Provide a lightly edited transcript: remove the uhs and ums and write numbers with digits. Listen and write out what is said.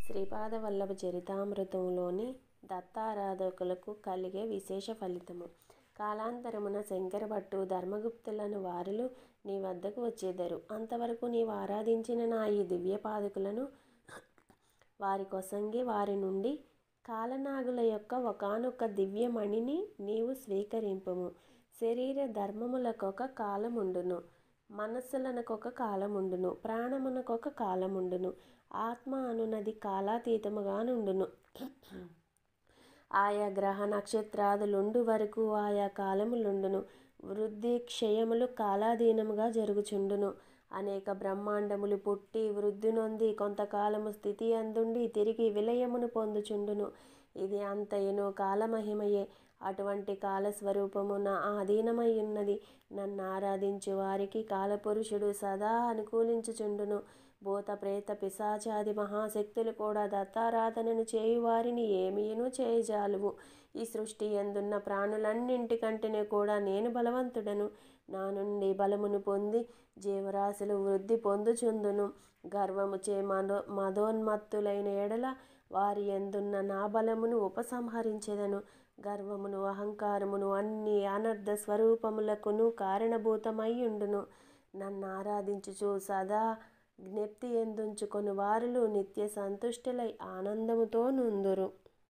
శ్రీపాదవల్లభ చరితామృతంలోని దత్తారాధకులకు కలిగే విశేష ఫలితము. కాలాంతరమున శంకరభట్టు ధర్మగుప్తులను వారలు నీ వద్దకు వచ్చేదరు. అంతవరకు నీవు ఆరాధించిన నా ఈ దివ్యపాదుకలను వారి కొసంగి వారి నుండి కాలనాగుల యొక్క ఒకానొక దివ్యమణిని నీవు స్వీకరింపుము. శరీర ధర్మములకొక కాలముండును, మనస్సులనకొక కాలముండును, ప్రాణమునకొక కాలముండును, ఆత్మ అనునది కాలాతీతముగా నుండును. ఆయా గ్రహ నక్షత్రాదులుండు వరకు ఆయా కాలములుండును. వృద్ధి క్షయములు కాలాధీనముగా జరుగుచుండును. అనేక బ్రహ్మాండములు పుట్టి వృద్ధి నొంది కొంతకాలము స్థితి అందుండి తిరిగి విలయమును పొందుచుండును. ఇది అంతయును కాలమహిమయే. అటువంటి కాలస్వరూపము నా ఆధీనమయ్యున్నది. నన్ను ఆరాధించు వారికి కాలపురుషుడు సదా అనుకూలించుచుండును. భూత ప్రేత పిశాచాది మహాశక్తులు కూడా దత్తారాధనను చేయువారిని ఏమీయును చేయజాలువు. ఈ సృష్టి యందున్న ప్రాణులన్నింటికంటేనే కూడా నేను బలవంతుడను. నా నుండి బలమును పొంది జీవరాశులు వృద్ధి పొందుచుందును. గర్వముచే మదోన్మత్తులైన ఎడల వారి యందున్న నా బలమును ఉపసంహరించెదను. గర్వమును అహంకారమును అన్ని అనర్థ స్వరూపములకును కారణభూతమయ్యుండును. నన్ను ఆరాధించుచు సదా జ్ఞప్తి యందుంచుకొని వారులు నిత్య సంతుష్టులై ఆనందముతో నుందురు.